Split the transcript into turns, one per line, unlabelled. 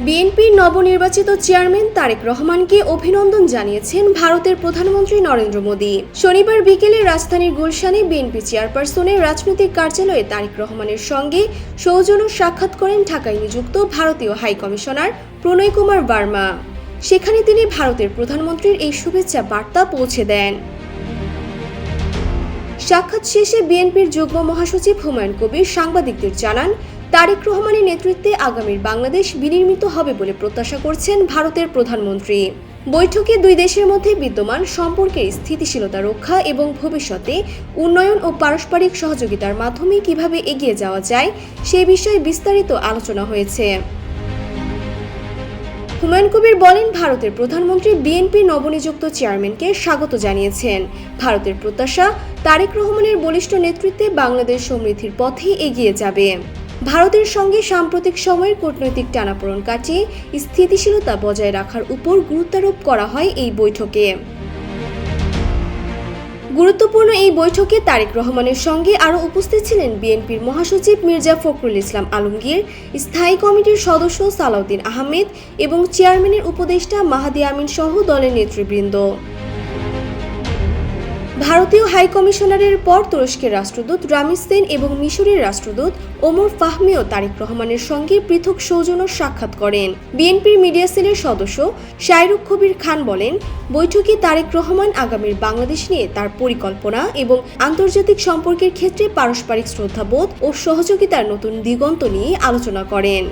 বিএনপির নবনির্বাচিত চেয়ারম্যান তারেক রহমানকে অভিনন্দন জানিয়েছেন ভারতের প্রধানমন্ত্রী নরেন্দ্র মোদী। শনিবার বিকেলে রাজধানীর গুলশানে বিএনপি চেয়ারপারসনের রাজনৈতিক কার্যালয়ে তারেক রহমানের সঙ্গে সৌজন্য সাক্ষাৎ করেন ঢাকায় নিযুক্ত ভারতীয় হাই কমিশনার প্রণয় কুমার বার্মা। সেখানে তিনি ভারতের প্রধানমন্ত্রীর এই শুভেচ্ছা বার্তা পৌঁছে দেন। সাক্ষাৎ শেষে বিএনপির যুগ্ম মহাসচিব হুমায়ুন কবির সাংবাদিকদের জানান, তারেক রহমানের নেতৃত্বে আগামীর বাংলাদেশ বিনির্মিত হবে বলে প্রত্যাশা করছেন ভারতের প্রধানমন্ত্রী। বৈঠকে দুই দেশের মধ্যে বিদ্যমান সম্পর্কের স্থিতিশীলতা রক্ষা এবং ভবিষ্যতে উন্নয়ন ও পারস্পরিক সহযোগিতার মাধ্যমে কিভাবে এগিয়ে যাওয়া যায় সে বিষয়ে বিস্তারিত আলোচনা হয়েছে। হুমায়ুন কবির বলেন, ভারতের প্রধানমন্ত্রী বিএনপির নবনিযুক্ত চেয়ারম্যানকে স্বাগত জানিয়েছেন। ভারতের প্রত্যাশা, তারেক রহমানের বলিষ্ঠ নেতৃত্বে বাংলাদেশ সমৃদ্ধির পথে এগিয়ে যাবে। ভারতের সঙ্গে সাম্প্রতিক সময়ের কূটনৈতিক টানাপোড়েন কাটিয়ে স্থিতিশীলতা বজায় রাখার উপর গুরুত্বারোপ করা হয় এই বৈঠকে। গুরুত্বপূর্ণ এই বৈঠকে তারেক রহমানের সঙ্গে আরও উপস্থিত ছিলেন বিএনপির মহাসচিব মির্জা ফখরুল ইসলাম আলমগীর, স্থায়ী কমিটির সদস্য সালাউদ্দিন আহমেদ এবং চেয়ারম্যানের উপদেষ্টা মাহাদি আমিন সহ দলের নেতৃবৃন্দ। ভারতীয় হাই কমিশনারের পর তুরস্কের রাষ্ট্রদূত রামিজ সেন এবং মিশরের রাষ্ট্রদূত ওমর ফাহমিও তারেক রহমানের সঙ্গে পৃথক সৌজন্য সাক্ষাৎ করেন। বিএনপির মিডিয়া সেলের সদস্য শায়রুখ কবির খান বলেন, বৈঠকে তারেক রহমান আগামীর বাংলাদেশ নিয়ে তার পরিকল্পনা এবং আন্তর্জাতিক সম্পর্কের ক্ষেত্রে পারস্পরিক শ্রদ্ধাবোধ ও সহযোগিতার নতুন দিগন্ত নিয়ে আলোচনা করেন।